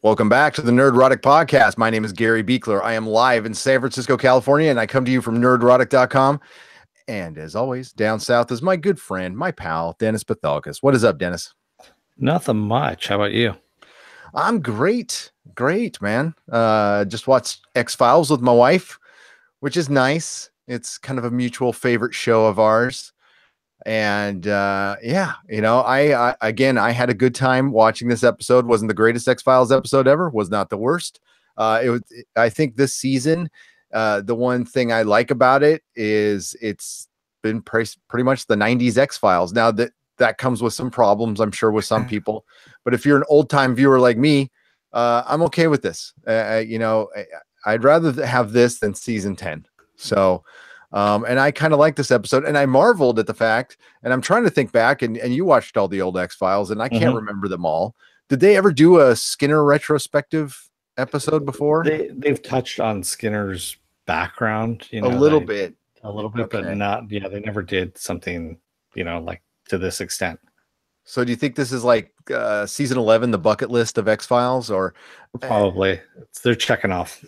Welcome back to the Nerdrotic Podcast. My name is Gary Buechler. I am live in San Francisco, California, and I come to you from nerdrotic.com. And as always, down south is my good friend, my pal, Dennis Bithoulkas. What is up, Dennis? Nothing much. How about you? I'm great. Great, man. Just watched X-Files with my wife, which is nice. It's kind of a mutual favorite show of ours. And I had a good time watching this episode. Wasn't the greatest X-Files episode ever, was not the worst. I think this season, the one thing I like about it is it's been pretty much the 90s X-Files. Now that comes with some problems, I'm sure, with some people, but if you're an old time viewer like me, I'm okay with this. I'd rather have this than season 10. So and I kind of like this episode, and I marveled at the fact, and I'm trying to think back, and you watched all the old X-Files, and I can't remember them all. Did they ever do a Skinner retrospective episode before? They've touched on Skinner's background, a little bit, okay. But not, they never did something, like to this extent. So do you think this is like season 11, the bucket list of X-Files, or probably they're checking off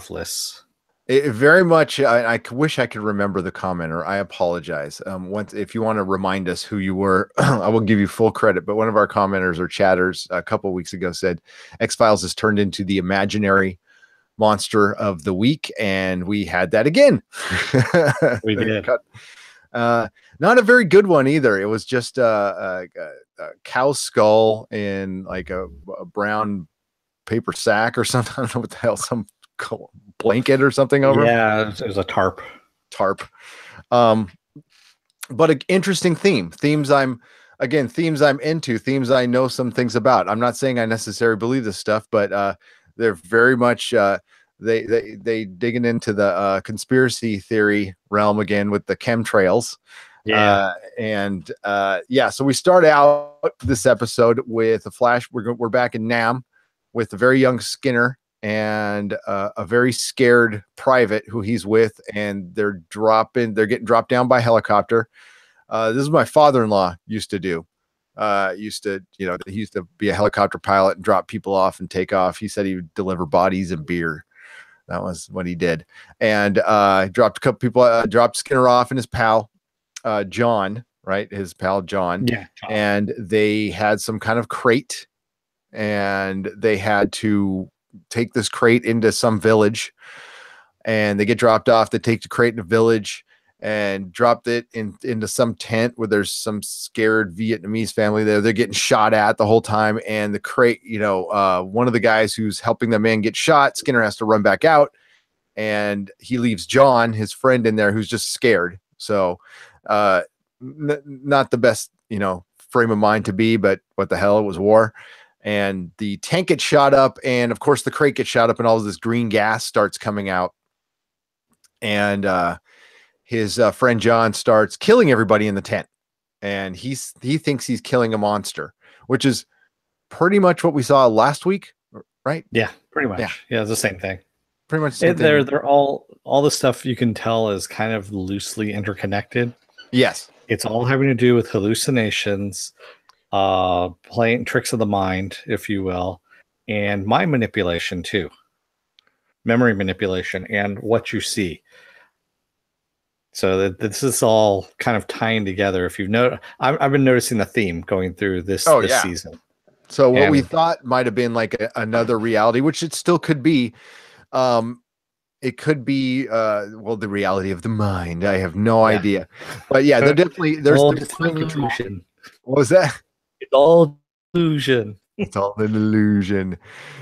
lists? It very much. I wish I could remember the commenter. I apologize. If you want to remind us who you were, I will give you full credit. But one of our commenters or chatters a couple of weeks ago said X-Files has turned into the imaginary monster of the week, and we had that again. We did. Not a very good one either. It was just a cow skull in like a brown paper sack or something. I don't know what the hell. Some blanket or something over. Yeah, it was a tarp. But an interesting themes I'm into, themes I know some things about. I'm not saying I necessarily believe this stuff, but they're very much they digging into the conspiracy theory realm again with the chemtrails. So we start out this episode with a flash. We're back in Nam with a very young Skinner and a very scared private who he's with, and they're getting dropped down by helicopter. This is what my father-in-law used to do. He used to be a helicopter pilot and drop people off and take off. He said he would deliver bodies and beer. That was what he did. And dropped a couple people, dropped Skinner off and his pal, John, right? His pal, John. Yeah. John. And they had some kind of crate, and they had to take this crate into some village, and they get dropped off. They take the crate in a village and dropped it into some tent where there's some scared Vietnamese family there. They're getting shot at the whole time. And the crate, one of the guys who's helping them in get shot. Skinner has to run back out, and he leaves John, his friend, in there who's just scared. So not the best, frame of mind to be, but what the hell, it was war. And the tank gets shot up, and of course the crate gets shot up, and all of this green gas starts coming out. And his friend John starts killing everybody in the tent, and he thinks he's killing a monster, which is pretty much what we saw last week, right? Yeah, pretty much. Yeah, it's the same thing. Pretty much. They're all the stuff you can tell is kind of loosely interconnected. Yes, it's all having to do with hallucinations, playing tricks of the mind, if you will, and mind manipulation too, memory manipulation, and what you see. So this is all kind of tying together. If you've noticed, I've been noticing the theme going through this season. So what we thought might have been like another reality, which it still could be. It could be the reality of the mind. I have no idea, but yeah, there's illusion. What was that? It's all illusion. It's all an illusion.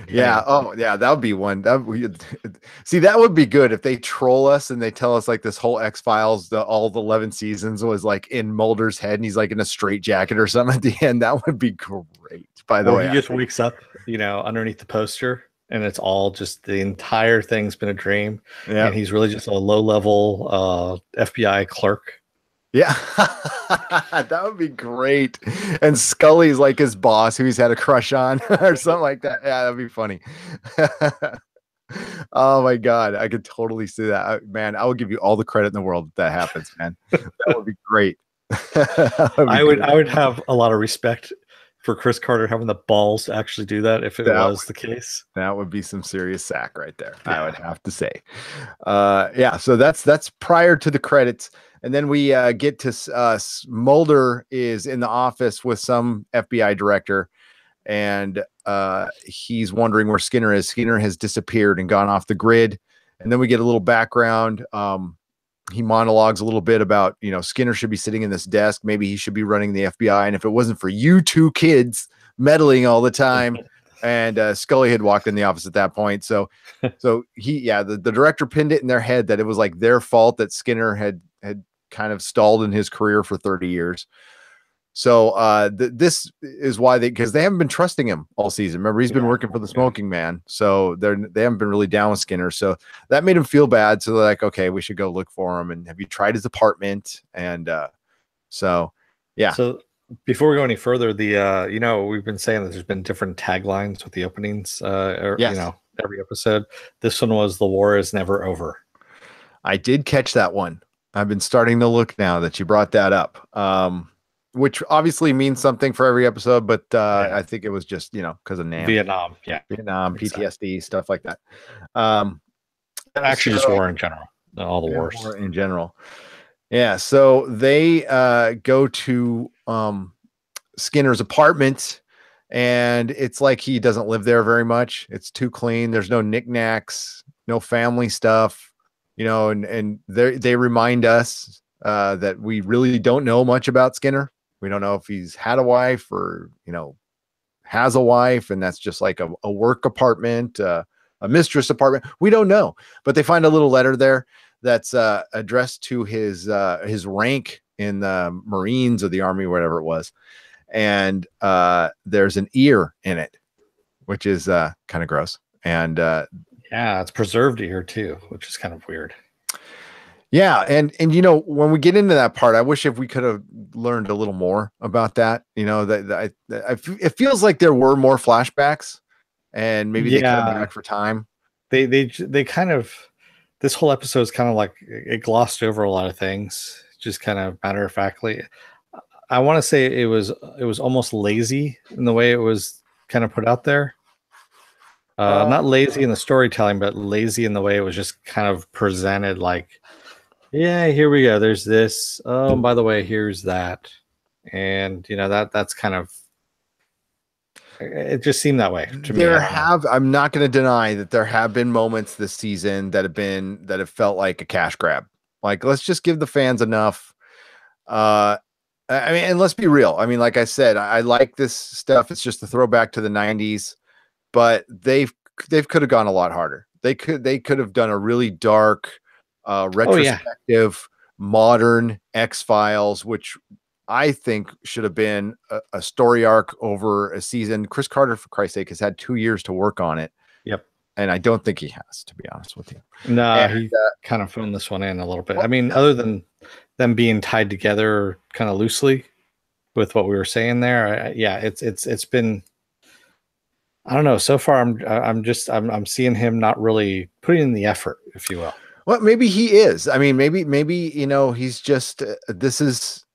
Yeah. Oh, yeah. That would be one. That would be good if they troll us and they tell us like this whole X-Files, all the 11 seasons was like in Mulder's head, and he's like in a straitjacket or something at the end. That would be great. By the way, he just wakes up, underneath the poster, and it's all just the entire thing's been a dream. Yeah. And he's really just a low-level FBI clerk. Yeah, that would be great. And Scully's like his boss, who he's had a crush on, or something like that. Yeah, that'd be funny. Oh my God, I could totally see that. Man, I would give you all the credit in the world if that happens, man. That would be great. I would have a lot of respect for Chris Carter having the balls to actually do that if it was the case. That would be some serious sack right there. Yeah. I would have to say. So that's prior to the credits. And then we get to Mulder is in the office with some FBI director, and he's wondering where Skinner is. Skinner has disappeared and gone off the grid. And then we get a little background. He monologues a little bit about, Skinner should be sitting in this desk. Maybe he should be running the FBI. And if it wasn't for you two kids meddling all the time, and Scully had walked in the office at that point. So the director pinned it in their head that it was like their fault that Skinner had kind of stalled in his career for 30 years. So this is why because they haven't been trusting him all season. Remember, he's been working for the smoking man. So they haven't been really down with Skinner. So that made him feel bad. So they're like, okay, we should go look for him. And have you tried his apartment? And so, yeah. So before we go any further, we've been saying that there's been different taglines with the openings, every episode. This one was "The war is never over." I did catch that one. I've been starting to look now that you brought that up. Which obviously means something for every episode, but I think it was just, because of Vietnam, PTSD, stuff like that. Actually, just war in general, all the wars. War in general. Yeah, so they go to Skinner's apartment, and it's like he doesn't live there very much. It's too clean. There's no knickknacks, no family stuff, and they remind us that we really don't know much about Skinner. We don't know if he's had a wife or, has a wife, and that's just like a work apartment, a mistress apartment. We don't know, but they find a little letter there that's addressed to his rank in the Marines or the Army, whatever it was. And there's an ear in it, which is kind of gross. And it's preserved ear too, which is kind of weird. Yeah, and when we get into that part, I wish if we could have learned a little more about that. It feels like there were more flashbacks, and maybe they cut them back for time. They kind of, this whole episode is kind of like it glossed over a lot of things, just kind of matter of factly. I want to say it was almost lazy in the way it was kind of put out there. Not lazy in the storytelling, but lazy in the way it was just kind of presented like, yeah, here we go. There's this. Oh, by the way, here's that. And that's kind of, it just seemed that way to me. I'm not going to deny that there have been moments this season that have felt like a cash grab. Like, let's just give the fans enough. And let's be real. I mean, like I said, I like this stuff. It's just a throwback to the 90s, but they could have gone a lot harder. They could have done a really dark, retrospective, modern X-Files, which I think should have been a story arc over a season. Chris Carter, for Christ's sake, has had 2 years to work on it. Yep. And I don't think he has, to be honest with you. No, he kind of phoned this one in a little bit. I mean, other than them being tied together kind of loosely with what we were saying there, it's been, I don't know. So far, I'm seeing him not really putting in the effort, if you will. Well, maybe he is. I mean, maybe he's just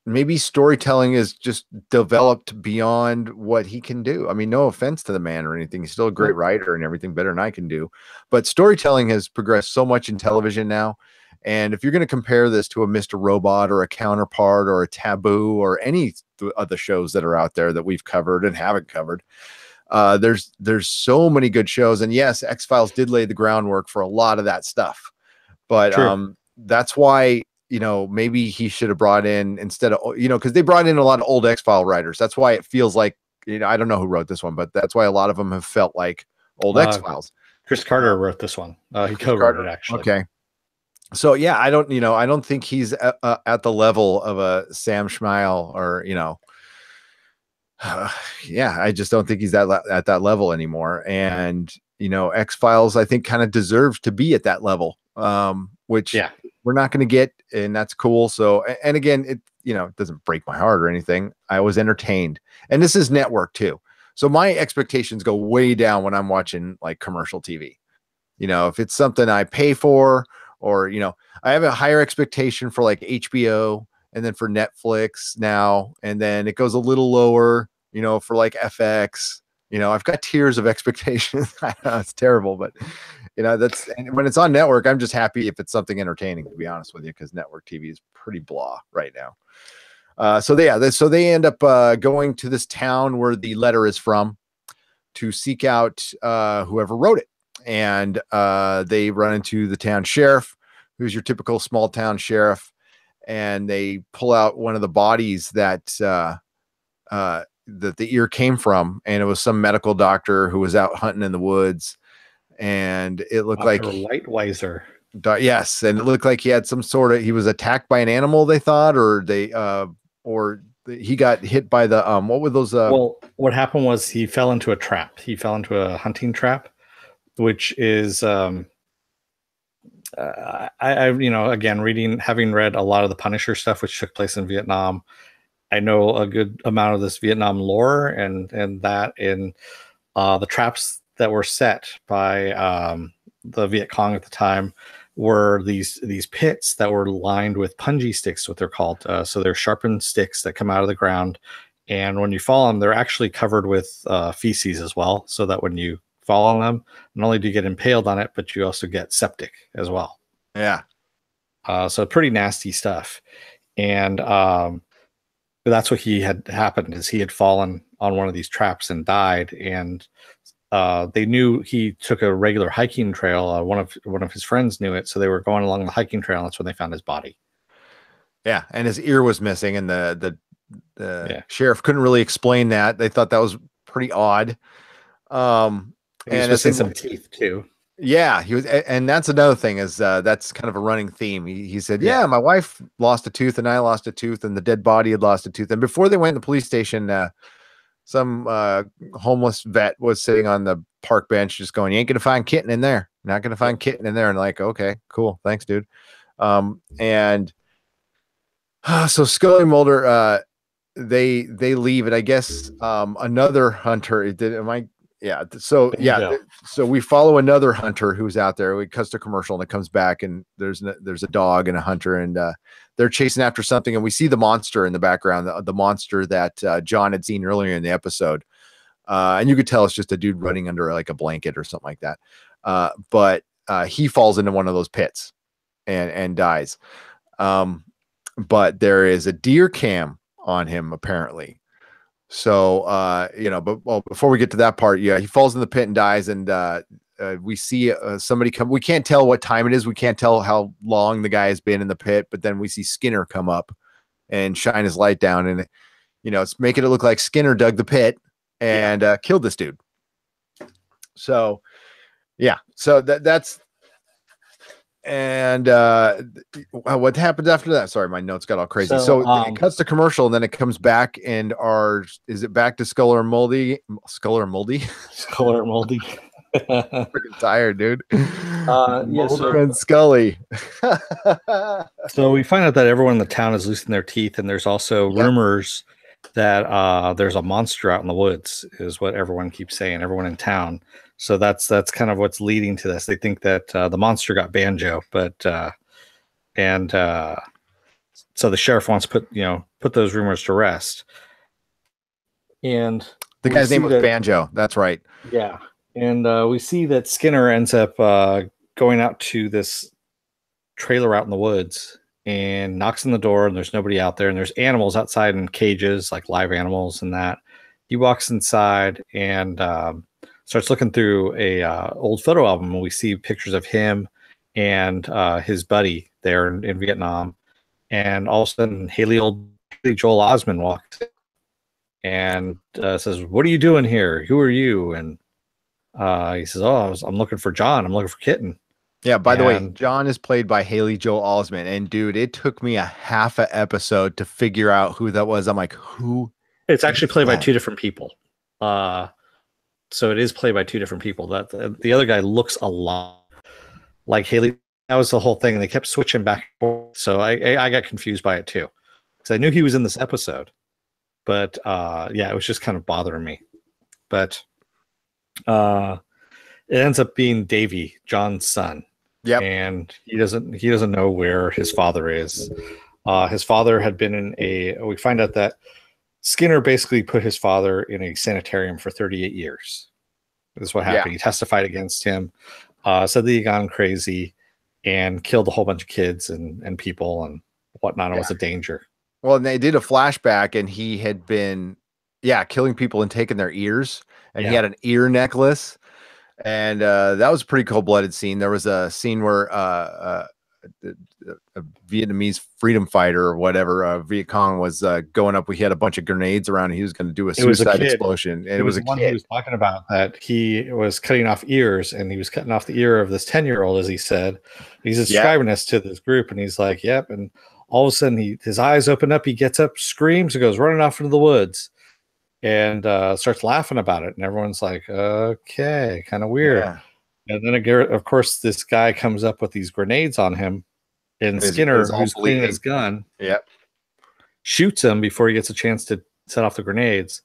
maybe storytelling is just developed beyond what he can do. I mean, no offense to the man or anything. He's still a great writer and everything, better than I can do. But storytelling has progressed so much in television now. And if you're going to compare this to a Mr. Robot or a Counterpart or a Taboo or any of the shows that are out there that we've covered and haven't covered, there's so many good shows. And yes, X-Files did lay the groundwork for a lot of that stuff. But that's why, maybe he should have brought in, instead of, because they brought in a lot of old X-File writers. That's why it feels like, I don't know who wrote this one, but that's why a lot of them have felt like old X-Files. Chris Carter wrote this one. He co-wrote it, actually. Okay. So yeah, I don't think he's at the level of a Sam Schmile or, I just don't think he's at that level anymore. And, X-Files, I think, kind of deserves to be at that level, which we're not going to get, and that's cool. So, and again, it doesn't break my heart or anything. I was entertained, and this is network too. So my expectations go way down when I'm watching like commercial TV. If it's something I pay for, or, I have a higher expectation for like HBO and then for Netflix now, and then it goes a little lower for like FX. I've got tiers of expectations. I know it's terrible, but and when it's on network, I'm just happy if it's something entertaining, to be honest with you, because network TV is pretty blah right now. So they end up going to this town where the letter is from to seek out whoever wrote it. And they run into the town sheriff, who's your typical small town sheriff. And they pull out one of the bodies that the ear came from. And it was some medical doctor who was out hunting in the woods. And it looked Dr. like Lightweiser. Yes. And it looked like he had he was attacked by an animal, they thought, or he got hit by the what were those well, what happened was he fell into a trap. He fell into a hunting trap, which is again, having read a lot of the Punisher stuff which took place in Vietnam, I know a good amount of this Vietnam lore, and that in the traps that were set by the Viet Cong at the time were these pits that were lined with punji sticks, what they're called. So they're sharpened sticks that come out of the ground, and when you fall on them, they're actually covered with feces as well, so that when you fall on them, not only do you get impaled on it, but you also get septic as well. Yeah. So pretty nasty stuff. And that's what he had happened, is he had fallen on one of these traps and died. And they knew he took a regular hiking trail. One of his friends knew it, so they were going along the hiking trail, and that's when they found his body. Yeah, and his ear was missing, and the sheriff couldn't really explain that. They thought that was pretty odd. He was missing some teeth too. Yeah, he was, and that's another thing, is that's kind of a running theme. He said, yeah, my wife lost a tooth, and I lost a tooth, and the dead body had lost a tooth. And before they went to the police station, some homeless vet was sitting on the park bench just going, you ain't gonna find Kitten in there. Not gonna find Kitten in there. And like, okay, cool, thanks, dude. And so Scully and Mulder, they leave, and I guess another hunter so we follow another hunter who's out there. We cuts to commercial, and it comes back, and there's a dog and a hunter, and they're chasing after something, and we see the monster in the background, the monster that John had seen earlier in the episode, and you could tell it's just a dude running under like a blanket or something like that, but he falls into one of those pits and dies, but there is a deer cam on him apparently. So, but before we get to that part, he falls in the pit and dies. And we see somebody come. We can't tell what time it is. We can't tell how long the guy has been in the pit. But then we see Skinner come up and shine his light down. And, it's making it look like Skinner dug the pit and killed this dude. So, yeah. So that's. And what happens after that? Sorry, my notes got all crazy. So it cuts to commercial, and then it comes back, and is it back to Sculler Moldy? Freaking tired, dude. Mulder and Scully. So we find out that everyone in the town is losing their teeth, and there's also rumors that there's a monster out in the woods, is what everyone keeps saying, everyone in town. So that's kind of what's leading to this. They think that the monster got Banjo, but so the sheriff wants to put those rumors to rest. And the guy's name was Banjo. That's right. Yeah. And we see that Skinner ends up going out to this trailer out in the woods and knocks on the door, and there's nobody out there, and there's animals outside in cages, like live animals and that. He walks inside and starts looking through a old photo album, and we see pictures of him and his buddy there in Vietnam. And all of a sudden, Haley Joel Osment walks in and says, "What are you doing here? Who are you?" And he says, "Oh, I'm looking for John. I'm looking for Kitten." Yeah, by the way, John is played by Haley Joel Osment. And dude, it took me a half an episode to figure out who that was. I'm like, who? It's actually played by two different people. So it is played by two different people. That the other guy looks a lot like Haley. That was the whole thing. They kept switching back and forth. So I got confused by it too, because I knew he was in this episode, but it was just kind of bothering me. But it ends up being Davy, John's son. Yep. And he doesn't know where his father is. His father had been we find out that Skinner basically put his father in a sanitarium for 38 years. This is what happened. He testified against him, said that he gone crazy and killed a whole bunch of kids and people and whatnot. And was a danger. Well, and they did a flashback, and he had been, killing people and taking their ears, and he had an ear necklace, and that was a pretty cold-blooded scene. There was a scene where a Vietnamese freedom fighter or whatever, Viet Cong, was going up. We had a bunch of grenades around, and he was going to do a suicide explosion, and it was a one kid. He was talking about that he was cutting off ears, and he was cutting off the ear of this 10-year-old, as he said. He's describing this to this group, and he's like, "Yep." And all of a sudden, his eyes open up. He gets up, screams, and goes running off into the woods, and starts laughing about it. And everyone's like, "Okay, kind of weird." Yeah. And then, of course, this guy comes up with these grenades on him, and Skinner, who's cleaning his gun, shoots him before he gets a chance to set off the grenades.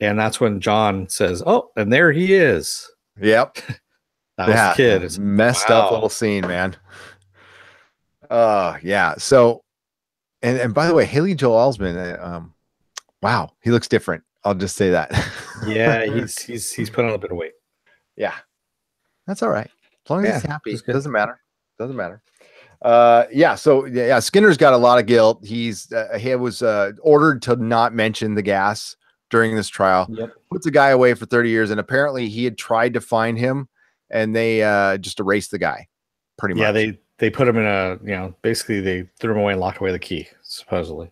And that's when John says, "Oh, and there he is." Yep. That was the kid. It's messed up little scene, man. Yeah. So, and by the way, Haley Joel Osment, wow, he looks different. I'll just say that. Yeah, he's put on a bit of weight. Yeah. That's all right. As long as he's happy. It doesn't matter. Doesn't matter. So Skinner's got a lot of guilt. He was ordered to not mention the gas during this trial. Yep. Puts a guy away for 30 years, and apparently he had tried to find him, and they just erased the guy pretty much. Yeah, they put him in basically they threw him away and locked away the key, supposedly.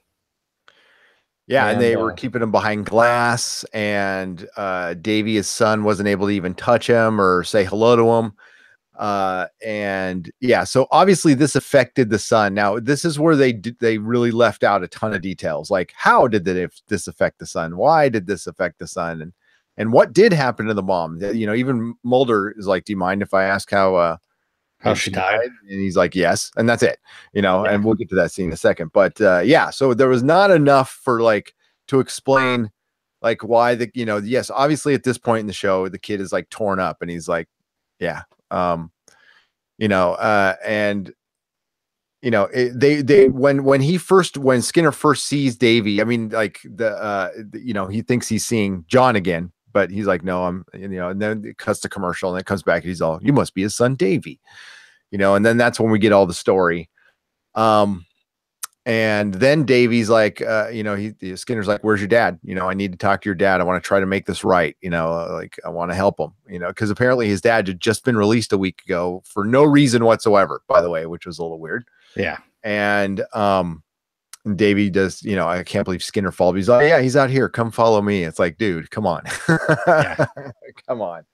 Yeah, and they were keeping him behind glass, and Davey, his son, wasn't able to even touch him or say hello to him. So obviously this affected the son. Now, this is where they really left out a ton of details. Like, how did this affect the son? Why did this affect the son? And what did happen to the mom? Even Mulder is like, "Do you mind if I ask how she died?" And he's like, "Yes." And that's it, and we'll get to that scene in a second. But so there was not enough for to explain why yes, obviously at this point in the show, the kid is torn up, and he's like, when Skinner first sees Davey, I mean, he thinks he's seeing John again, but he's like, "No, I'm," and then it cuts to commercial, and it comes back, and he's all, "You must be his son, Davey," and then that's when we get all the story. And then Davey's like, Skinner's like, "Where's your dad? I need to talk to your dad. I want to try to make this right. I want to help him, because apparently his dad had just been released a week ago for no reason whatsoever, by the way, which was a little weird. Yeah. And Davey does, I can't believe Skinner followed. He's like, "Yeah, he's out here. Come follow me." It's like, dude, come on. Come on.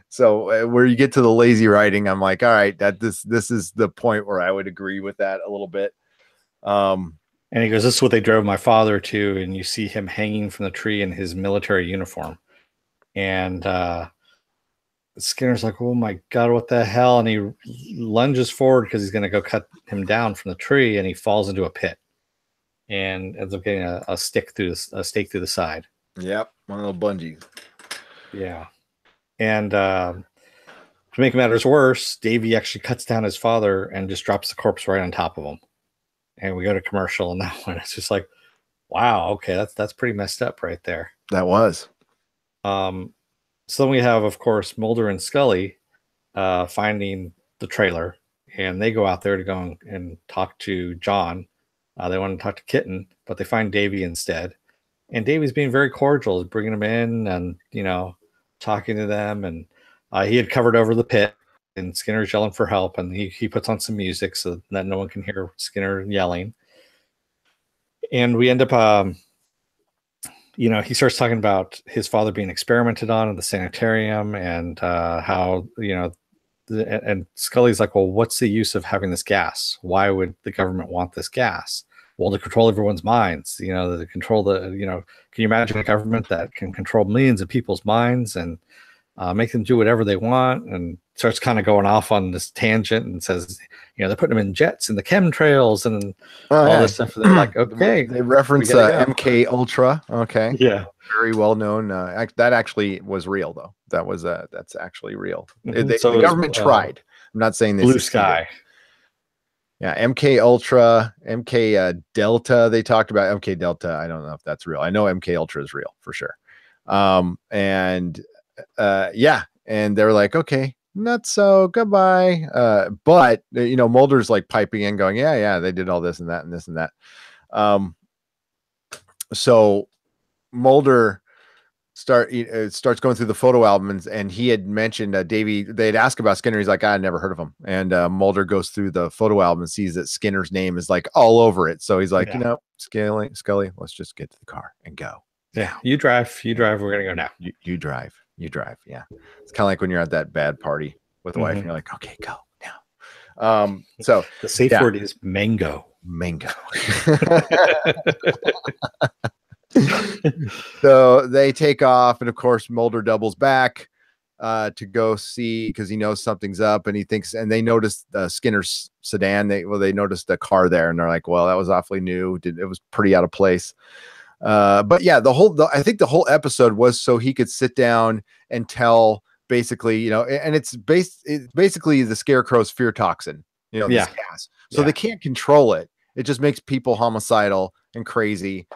So where you get to the lazy writing, I'm like, all right, this is the point where I would agree with that a little bit. And he goes, "This is what they drove my father to," and you see him hanging from the tree in his military uniform. And Skinner's like, "Oh my God, what the hell?" And he lunges forward because he's going to go cut him down from the tree, and he falls into a pit and ends up getting a stake through the side. Yep, one of the bungees. Yeah. And to make matters worse, Davey actually cuts down his father and just drops the corpse right on top of him. And we go to commercial, and that one, it's just like, wow, okay, that's pretty messed up right there. That was. So then we have, of course, Mulder and Scully finding the trailer, and they go out there to go and talk to John. They want to talk to Kitten, but they find Davey instead. And Davey's being very cordial, bringing them in and, talking to them. And he had covered over the pit, and Skinner's yelling for help, and he puts on some music so that no one can hear Skinner yelling. And we end up, he starts talking about his father being experimented on in the sanitarium, and how, and Scully's like, "Well, what's the use of having this gas? Why would the government want this gas?" "Well, to control everyone's minds, to control can you imagine a government that can control millions of people's minds and make them do whatever they want?" And starts kind of going off on this tangent and says, they're putting them in jets and the chemtrails and all this stuff. They're like, okay. They reference MK Ultra. Okay. Yeah. Very well known. That actually was real, though. That's actually real. Mm-hmm. The government tried. I'm not saying this Blue Sky. Yeah, MK Ultra, MK Delta. They talked about MK Delta. I don't know if that's real. I know MK Ultra is real for sure. And yeah, and they're like, okay, not so goodbye. But Mulder's like piping in, going, yeah, they did all this and that and this and that. So Mulder starts going through the photo albums, and he had mentioned Davey. They had asked about Skinner. He's like, I never heard of him. And Mulder goes through the photo album and sees that Skinner's name is like all over it. So he's like, Scully, let's just get to the car and go. Yeah, you drive. We're gonna go now. You drive. Yeah, it's kind of like when you're at that bad party with a wife, and you're like, okay, go now. So the safe word is mango. So they take off, and of course Mulder doubles back to go see, because he knows something's up, and he thinks, and they noticed Skinner's sedan. They noticed a car there, and they're like, well, that was awfully new. It was pretty out of place. But yeah, I think the whole episode was so he could sit down and tell, basically, and it's basically the Scarecrow's fear toxin, this gas. So they can't control it. It just makes people homicidal and crazy,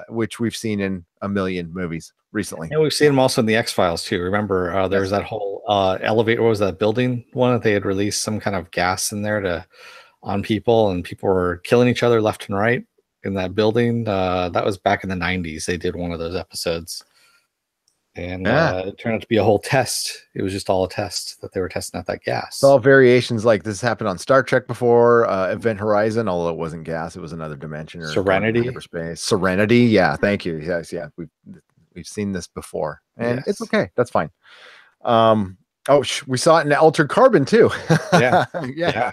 which we've seen in a million movies recently. And we've seen them also in the X-Files too. Remember, there was that whole elevator, what was that building one that they had released some kind of gas in there on people, and people were killing each other left and right in that building. That was back in the 90s. They did one of those episodes. And it turned out to be a whole test. It was just all a test that they were testing out that gas. It's all variations like this happened on Star Trek before, Event Horizon, although it wasn't gas, it was another dimension, or Serenity. Hyperspace. Serenity, yeah, thank you. Yes, yeah, we've seen this before, and it's okay. That's fine. We saw it in Altered Carbon too. Yeah.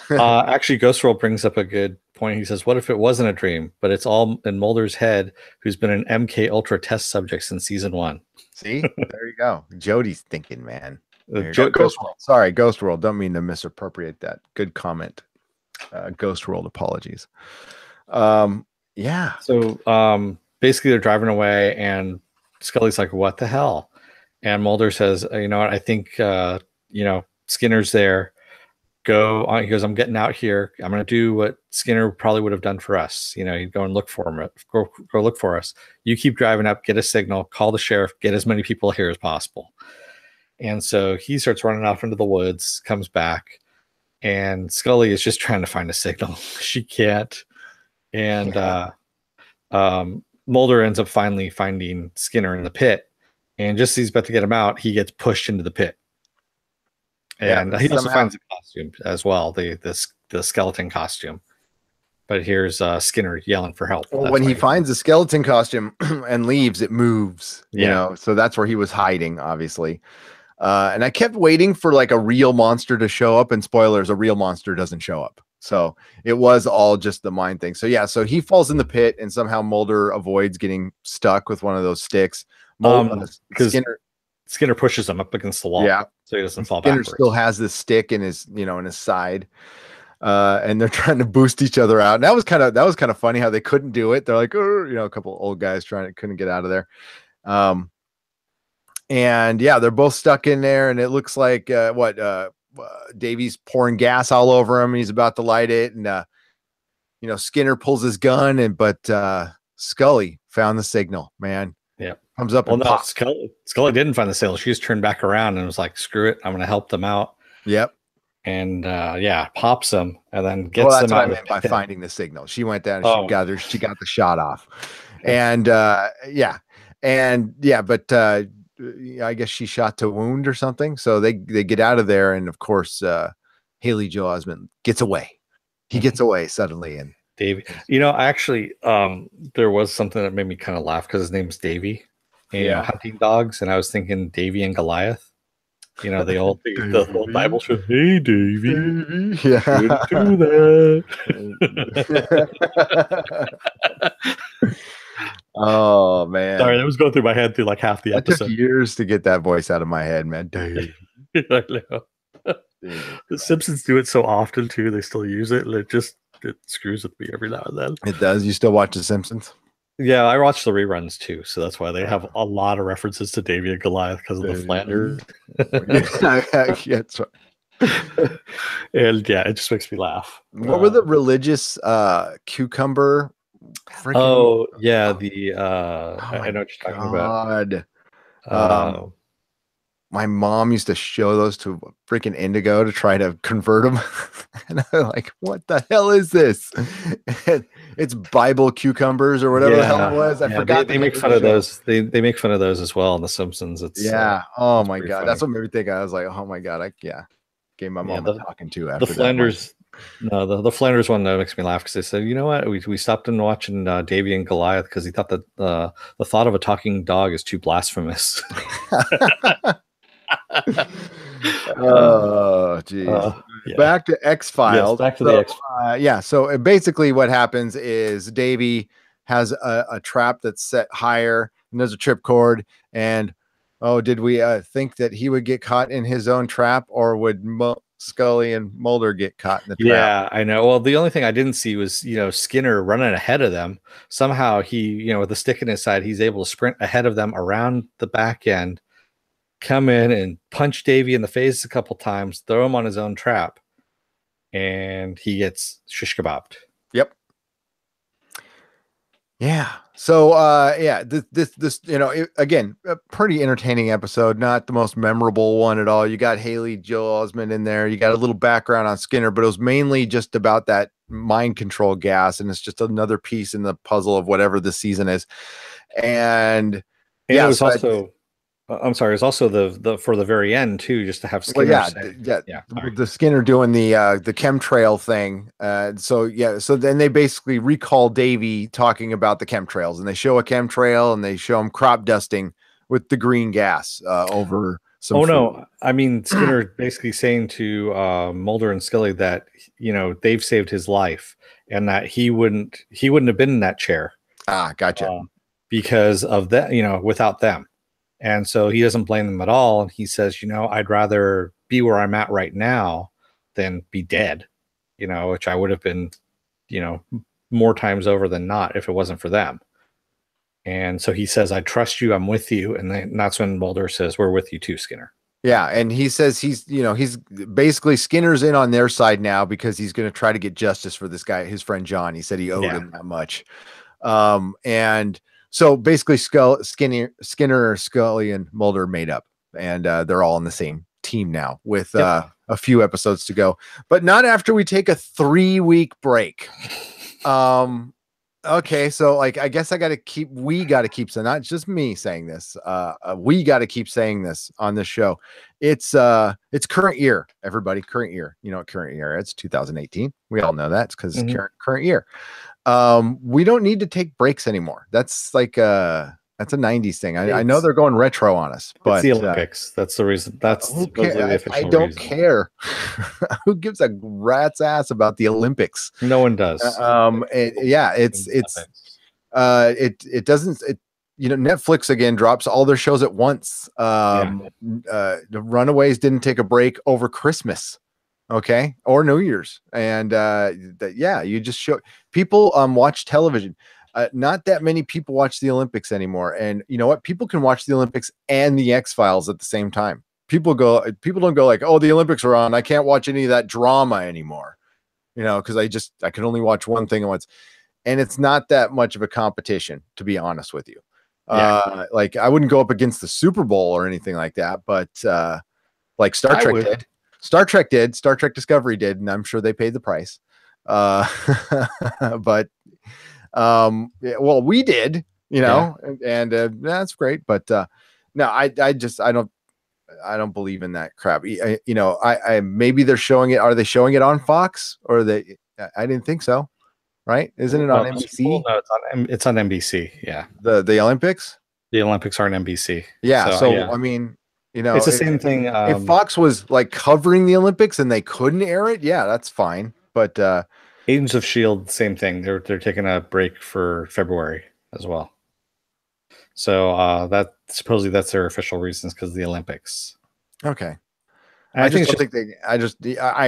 Actually, Ghost World brings up a good point. He says, what if it wasn't a dream, but it's all in Mulder's head, who's been an MK Ultra test subject since season 1? See, there you go. Jody's thinking, man. Ghost World. Sorry, Ghost World. Don't mean to misappropriate that. Good comment. Ghost World apologies. Yeah. So basically they're driving away, and Scully's like, what the hell? And Mulder says, you know what, I think Skinner's there. Go on. He goes, I'm getting out here. I'm going to do what Skinner probably would have done for us. He'd go and look for him. Go look for us. You keep driving up, get a signal, call the sheriff, get as many people here as possible. And so he starts running off into the woods, comes back, and Scully is just trying to find a signal. She can't. And Mulder ends up finally finding Skinner in the pit. And just as he's about to get him out, he gets pushed into the pit. And he also finds a costume as well, the skeleton costume. But here's Skinner yelling for help. Well, when he finds the skeleton costume and leaves, it moves. So that's where he was hiding, obviously. And I kept waiting for like a real monster to show up. And spoilers, a real monster doesn't show up. So it was all just the mind thing. So yeah, so he falls in the pit, and somehow Mulder avoids getting stuck with one of those sticks. Because Skinner pushes him up against the wall, so he doesn't fall backwards. Skinner still has this stick in his, in his side, and they're trying to boost each other out. And that was kind of funny how they couldn't do it. They're like, a couple of old guys couldn't get out of there. And yeah, they're both stuck in there, and it looks like Davy's pouring gas all over him. He's about to light it, and Skinner pulls his gun, but Scully found the signal, man. Yeah. Comes up. Well, no, Scully didn't find the signal. She just turned back around and was like, screw it, I'm going to help them out. Yep. And pops them, and then gets them out. What I meant by finding the signal. She went down and she got the shot off. And but I guess she shot to wound or something. So they get out of there, and of course Haley Joel Osment gets away. He gets away suddenly, and Davey. Actually, there was something that made me kind of laugh because his name's Davey. Hunting dogs, and I was thinking Davey and Goliath. The old Bible says, "Hey, Davey, shouldn't do that." Oh man, sorry, that was going through my head through like half the episode. It took years to get that voice out of my head, man. Davey. I know. The Simpsons do it so often too; they still use it, and it screws with me every now and then. It does. You still watch The Simpsons? Yeah, I watch the reruns too, so that's why they have a lot of references to Davey and Goliath because of the Flanders. And yeah, it just makes me laugh. What were the religious cucumber freaking Oh yeah, oh I my know what you're talking about. god. Uh, My mom used to show those to freaking Indigo to try to convert them. And I'm like, what the hell is this? And it's Bible cucumbers or whatever the hell it was. I yeah, forgot the they name make of the fun of show. those. They make fun of those as well on The Simpsons. Yeah. Oh It's my pretty god. That's funny. what made me think. I was like, oh my god. Yeah. Gave my Yeah, mom a talking to the after that one. Flanders, no, the Flanders one that makes me laugh because they said, you know what, we stopped in watching Davy and Goliath because he thought that the thought of a talking dog is too blasphemous. Oh, geez. Yeah. Back to X Yes, Files. back to the So, X. yeah. So basically, what happens is Davy has a trap that's set higher, and there's a trip cord. And oh, did we think that he would get caught in his own trap, or would Scully and Mulder get caught in the trap? Yeah, I know. Well, the only thing I didn't see was, Skinner running ahead of them. Somehow he, with a stick in his side, he's able to sprint ahead of them around the back end, come in and punch Davy in the face a couple times, throw him on his own trap, and he gets shish kebabbed. Yep. Yeah. So yeah, this again, a pretty entertaining episode, not the most memorable one at all. You got Haley Joel Osment in there. You got a little background on Skinner, but it was mainly just about that mind control gas, and it's just another piece in the puzzle of whatever this season is. And yeah, it was also I'm sorry, it's also the for the very end too, just to have Skinner. Well, the Skinner doing the chemtrail thing. So then they basically recall Davy talking about the chemtrails, and they show a chemtrail, and they show him crop dusting with the green gas over some. No, I mean Skinner basically saying to Mulder and Scully that they've saved his life, and that he wouldn't have been in that chair. Gotcha. Because of that, without them. And so he doesn't blame them at all. And he says, I'd rather be where I'm at right now than be dead, which I would have been, more times over than not if it wasn't for them. And so he says, I trust you. I'm with you. And that's when Mulder says, we're with you too, Skinner. Yeah. And he says he's basically Skinner's in on their side now because he's going to try to get justice for this guy, his friend John. He said he owed him that much. And so basically Skinner, Scully, and Mulder made up, and they're all on the same team now with a few episodes to go, but not after we take a 3-week break. Okay, so I guess we got to keep, so not just me saying this, we got to keep saying this on this show. It's current year, everybody. Current year. You know what current year? It's 2018. We all know that. It's because it's current year. We don't need to take breaks anymore. That's that's a 90s thing. I know they're going retro on us, but it's the Olympics. That's the reason. That's the official I don't reason. care. Who gives a rat's ass about the Olympics? No one does. It doesn't. Netflix again drops all their shows at once. The Runaways didn't take a break over Christmas. Okay, or New Year's, and you just show people watch television. Not that many people watch the Olympics anymore, and you know what? People can watch the Olympics and the X-Files at the same time. People don't go like, oh, the Olympics are on, I can't watch any of that drama anymore, because I can only watch one thing at once, and it's not that much of a competition, to be honest with you. I wouldn't go up against the Super Bowl or anything like that, but like Star Trek did. Star Trek Discovery did, and I'm sure they paid the price. But we did, and that's great. But no, I don't believe in that crap. I maybe they're showing it. Are they showing it on Fox or they? I didn't think so. Right? Isn't it on NBC? No, it's on NBC. Yeah. The Olympics. The Olympics are on NBC. Yeah. So I mean. It's the same thing. If Fox was covering the Olympics and they couldn't air it, yeah, that's fine. But Agents of S.H.I.E.L.D., same thing. They're taking a break for February as well. So that supposedly that's their official reasons because of the Olympics. Okay. I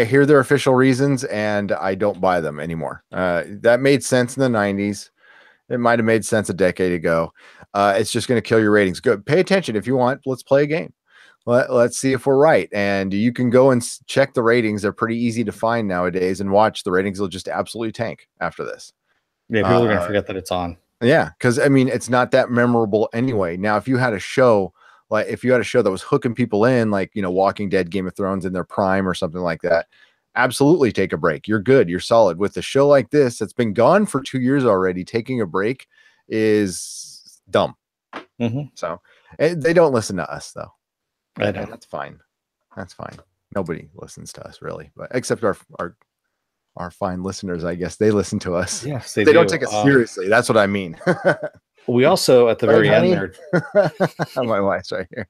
hear their official reasons and I don't buy them anymore. That made sense in the 90s. It might have made sense a decade ago. It's just going to kill your ratings. Go pay attention if you want. Let's play a game. let's see if we're right. And you can go and check the ratings. They're pretty easy to find nowadays, and watch. The ratings will just absolutely tank after this. Yeah, people are going to forget that it's on. Yeah, because I mean, it's not that memorable anyway. Now, if you had a show that was hooking people in, like, Walking Dead, Game of Thrones in their prime or something like that, absolutely take a break. You're good. You're solid. With a show like this that's been gone for 2 years already, taking a break is dumb. So they don't listen to us, though. I know. And that's fine. That's fine. Nobody listens to us, really, but except our fine listeners, I guess. They listen to us. Yes, they don't take us seriously. That's what I mean. We also, at the very end there, my wife's right here.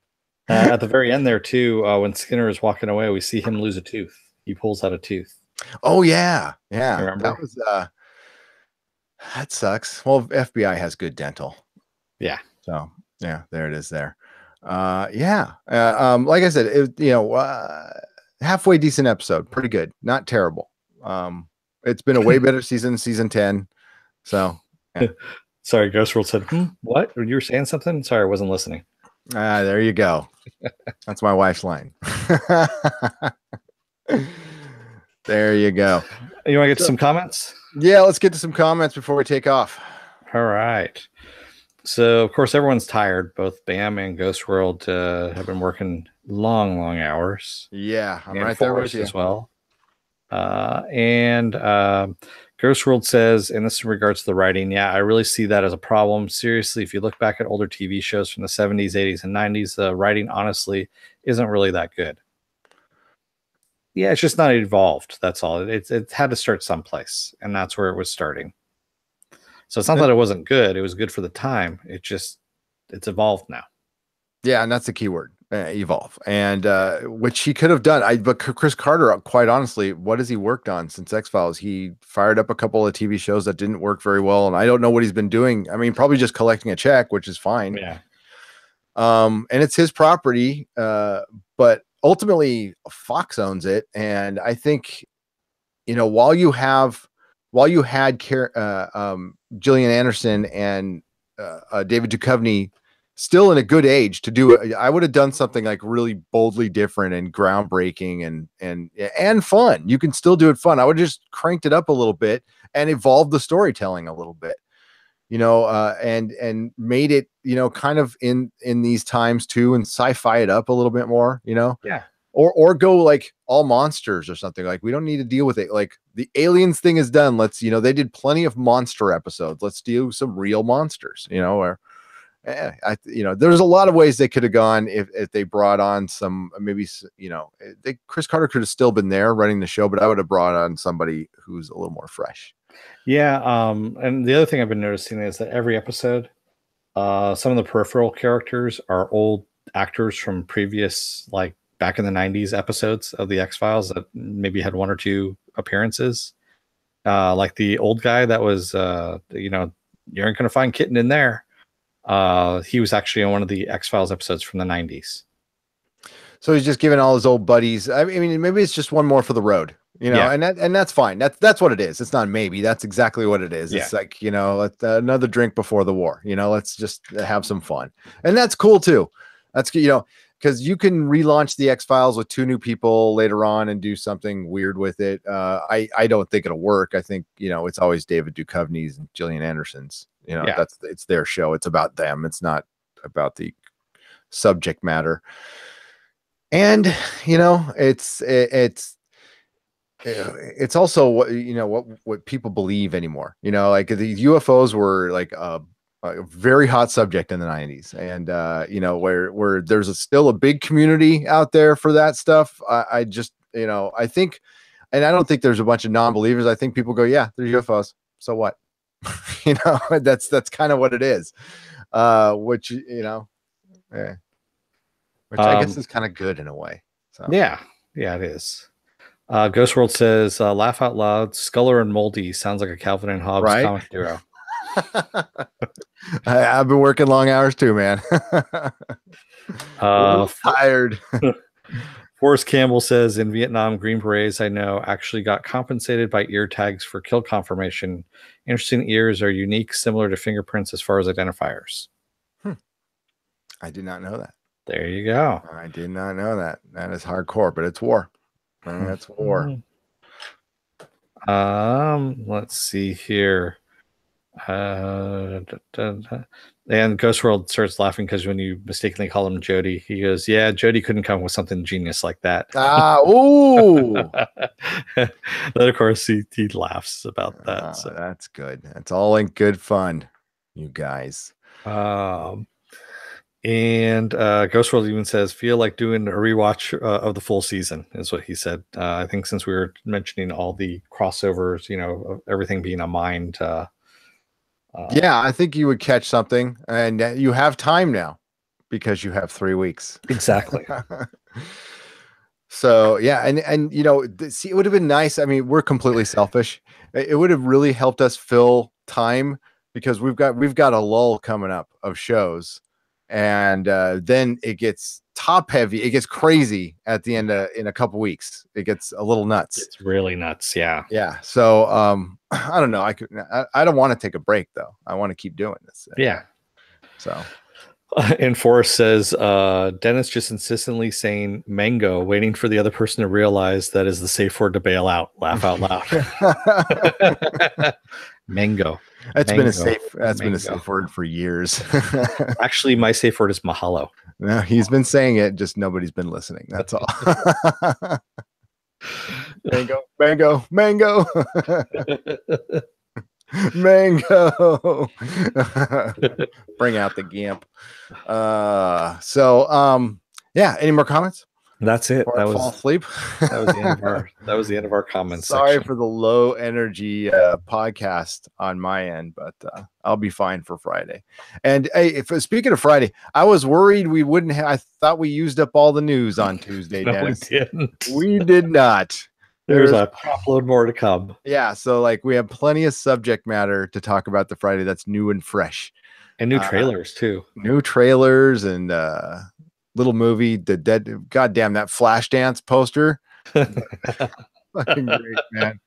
At the very end there too, when Skinner is walking away, we see him lose a tooth. He pulls out a tooth. Oh yeah. Remember? That was that sucks. Well, FBI has good dental. Yeah. So yeah, there it is there. Like I said, halfway decent episode. Pretty good. Not terrible. It's been a way better season 10. So yeah. Sorry, Ghost World said, what? You were saying something? Sorry, I wasn't listening. There you go. That's my wife's line. There you go. You want to get to some comments? Yeah, let's get to some comments before we take off. All right. So, of course, everyone's tired. Both Bam and Ghost World have been working long hours. Yeah, I'm right there with you as well. Ghost World says, and this is in regards to the writing, yeah, I really see that as a problem. Seriously, if you look back at older TV shows from the 70s, 80s, and 90s, the writing honestly isn't really that good. Yeah, it's just not evolved. That's all. It had to start someplace, and that's where it was starting. So it's not that it wasn't good. It was good for the time. It's evolved now. Yeah, and that's the key word. Evolve, and which he could have done. But Chris Carter, quite honestly, what has he worked on since X-Files? He fired up a couple of TV shows that didn't work very well, and I don't know what he's been doing. I mean, probably just collecting a check, which is fine. Yeah. And it's his property, but ultimately Fox owns it, and I think while you had Gillian Anderson and David Duchovny still in a good age to do it, I would have done something like really boldly different and groundbreaking and fun. You can still do it fun. I would have just cranked it up a little bit and evolved the storytelling a little bit, and made it, kind of in these times too, and sci-fi it up a little bit more, Yeah. Or go like all monsters or something. Like, we don't need to deal with it. Like, the aliens thing is done. Let's, they did plenty of monster episodes. Let's do some real monsters, or there's a lot of ways they could have gone if they brought on some, maybe, Chris Carter could have still been there running the show, but I would have brought on somebody who's a little more fresh. Yeah. And the other thing I've been noticing is that every episode, some of the peripheral characters are old actors from previous, like back in the 90s episodes of the X-Files that maybe had one or two appearances. Like the old guy that was, you aren't going to find Kitten in there. He was actually on one of the X-Files episodes from the 90s. So he's just giving all his old buddies. I mean, maybe it's just one more for the road, Yeah. and that's fine. That's what it is. It's not maybe. That's exactly what it is. Yeah. It's like, another drink before the war. Let's just have some fun, and that's cool too. That's because you can relaunch the X-Files with 2 new people later on and do something weird with it. I don't think it'll work. I think it's always David Duchovny's and Gillian Anderson's. It's their show. It's about them. It's not about the subject matter. And it's also what people believe anymore. Like the UFOs were like a very hot subject in the 90s, and where there's still a big community out there for that stuff. I just I think, and I don't think there's a bunch of non-believers. I think people go, yeah, there's UFOs, so what? That's kind of what it is, which I guess is kind of good in a way. So yeah, it is. Ghost World says, laugh out loud, Sculler and Moldy sounds like a Calvin and Hobbes comic duo. I've been working long hours too, man. Tired. Forrest Campbell says, in Vietnam, Green Berets I know actually got compensated by ear tags for kill confirmation. Interesting ears are unique, similar to fingerprints as far as identifiers. I did not know that. There you go. I did not know that. That is hardcore, but it's war. That's war. Let's see here. And Ghost World starts laughing because when you mistakenly call him Jody, he goes, "Yeah, Jody couldn't come with something genius like that." Ooh. Then of course he laughs about that. So That's good. That's all in good fun, you guys. And Ghost World even says, "Feel like doing a rewatch of the full season," is what he said. I think since we were mentioning all the crossovers, of everything being a mind. Yeah, I think you would catch something, and you have time now because you have 3 weeks. Exactly. So yeah, and see, it would have been nice. I mean, we're completely selfish. It would have really helped us fill time because we've got a lull coming up of shows, and then it gets top heavy. It gets crazy at the end in a couple weeks. It gets a little nuts. It's really nuts. Yeah. Yeah. So I don't know. I don't want to take a break though. I want to keep doing this. Yeah. So. And Forrest says, Dennis just insistently saying mango, waiting for the other person to realize that is the safe word to bail out. Laugh out loud. Mango. That's mango, been a safe word for years. Actually, my safe word is mahalo. No, he's been saying it, just nobody's been listening. That's all. Mango, mango, mango. Mango. Bring out the gimp. Yeah, any more comments? That's it. That fall asleep. That was the end of our comments. Sorry section. for the low energy podcast on my end, but I'll be fine for Friday. And hey, speaking of Friday, I was worried we wouldn't have. I thought we used up all the news on Tuesday. No, Dennis. we didn't. We did not. There's a crop load more to come. Yeah, so like we have plenty of subject matter to talk about the Friday that's new and fresh, and new trailers too. New trailers and little movie. The dead. Goddamn that Flashdance poster. Fucking great, man.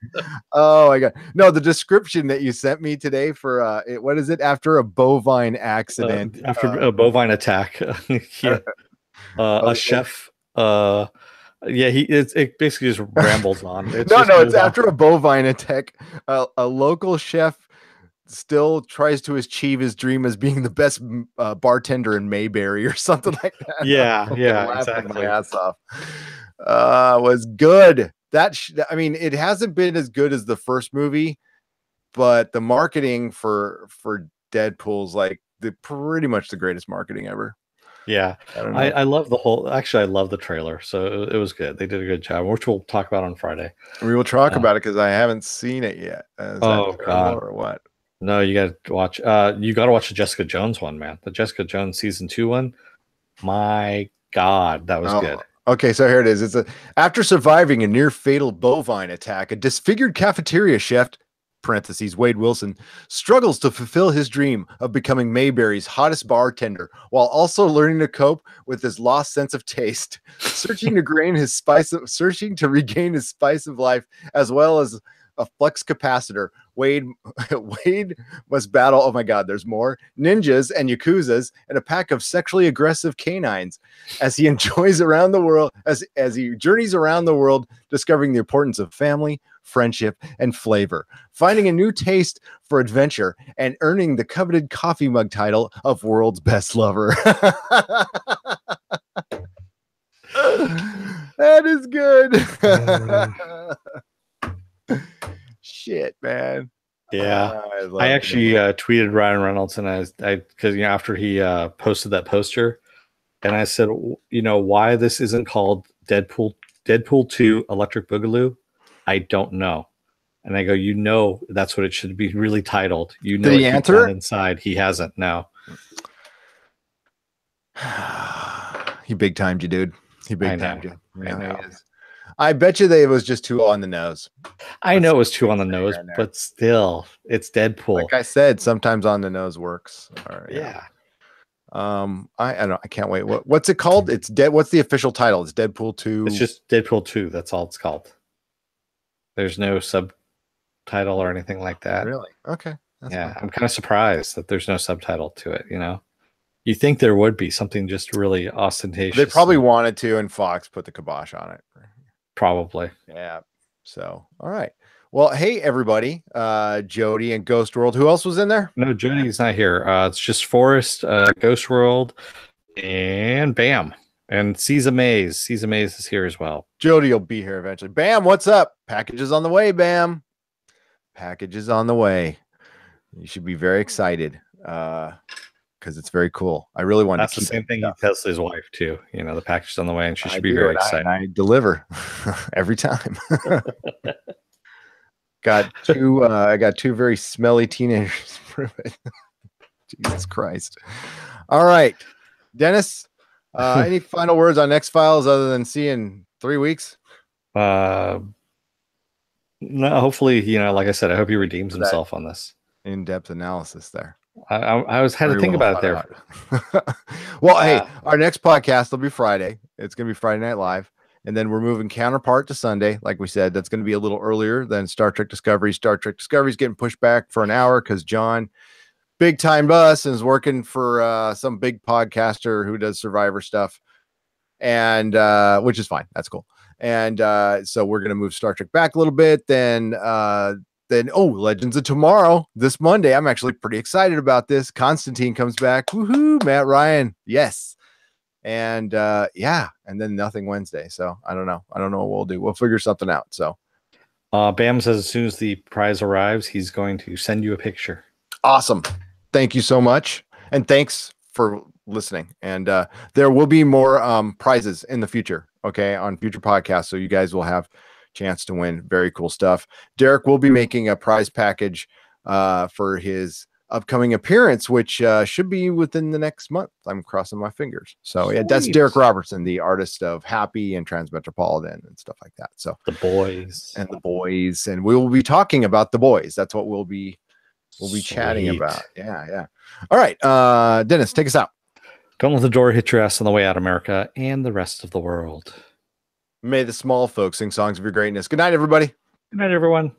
Oh my god. No, the description that you sent me today for what is it? After a bovine accident. After a bovine attack. Yeah. A chef. Yeah, it basically just rambles on. It's after a bovine attack. A local chef still tries to achieve his dream as being the best bartender in Mayberry or something like that. Yeah, exactly. My ass off. Was good. I mean, it hasn't been as good as the first movie, but the marketing for Deadpool's like pretty much the greatest marketing ever. Yeah, I love the whole. Actually, I love the trailer, so it was good. They did a good job, which we'll talk about on Friday. We will talk about it because I haven't seen it yet. Oh god, or what? No, you got to watch. You got to watch the Jessica Jones one, man. The Jessica Jones season 2 one. My god, that was good. Okay, so here it is. After surviving a near fatal bovine attack, a disfigured cafeteria chef parentheses Wade Wilson struggles to fulfill his dream of becoming Mayberry's hottest bartender while also learning to cope with his lost sense of taste, searching to regain his spice of life as well as a flux capacitor. Wade must battle, oh my god, there's more, ninjas and yakuzas and a pack of sexually aggressive canines as he journeys around the world discovering the importance of family, friendship, and flavor, finding a new taste for adventure, and earning the coveted coffee mug title of world's best lover. That is good. Shit, man. Yeah, I actually tweeted Ryan Reynolds, and I because after he posted that poster, and I said, why this isn't called Deadpool 2 Electric Boogaloo, I don't know. And I go, that's what it should be really titled. Did he answer inside? He hasn't. No. He big timed you, dude. He big timed you. I know. I bet you it was just too on the nose. I know it was too on the nose, but still, it's Deadpool. Like I said, sometimes on the nose works. Yeah. I don't know. I can't wait. What's it called? It's What's the official title? It's Deadpool 2. It's just Deadpool 2. That's all it's called. There's no subtitle or anything like that. Really? Okay. That's fine. I'm kind of surprised that there's no subtitle to it, You think there would be something just really ostentatious? They probably wanted to, and Fox put the kibosh on it. Probably. Yeah. So, all right. Well, hey everybody, Jody and Ghost World. Who else was in there? No, Jody's not here. It's just Forrest, Ghost World, and Bam. And Caesar Maze. Caesar Maze is here as well. Jody will be here eventually. Bam, what's up? Packages on the way, Bam. Packages on the way. You should be very excited because it's very cool. I really want That's to the same thing he tells his wife too. You know, the package is on the way, and she should be very excited. I deliver every time. Got two. I got two very smelly teenagers. Jesus Christ! All right, Dennis. Any final words on X Files other than see you in 3 weeks? No. Hopefully, like I said, I hope he redeems himself on this. In-depth analysis there. I had to think about it there. Well, hey, our next podcast will be Friday. It's going to be Friday Night Live. And then we're moving Counterpart to Sunday. Like we said, that's going to be a little earlier than Star Trek Discovery. Star Trek Discovery is getting pushed back for an hour because John, big time us, is working for some big podcaster who does Survivor stuff. And which is fine. That's cool. And so we're going to move Star Trek back a little bit. Then Legends of Tomorrow this Monday. I'm actually pretty excited about this. Constantine comes back. Woohoo, Matt Ryan. Yes. And and then nothing Wednesday. So I don't know what we'll do. We'll figure something out. So Bam says as soon as the prize arrives, he's going to send you a picture. Awesome. Thank you so much. And thanks for listening. And there will be more prizes in the future, okay, on future podcasts. So you guys will have chance to win very cool stuff. Derek will be making a prize package for his upcoming appearance, which should be within the next month. I'm crossing my fingers. So yeah, that's Derek Robertson, the artist of Happy and Transmetropolitan and stuff like that. So the boys, and we will be talking about the boys. That's what we'll be chatting about. Yeah. All right, Dennis, take us out. Don't let the door hit your ass on the way out, America and the rest of the world. May the small folks sing songs of your greatness. Good night, everybody. Good night, everyone.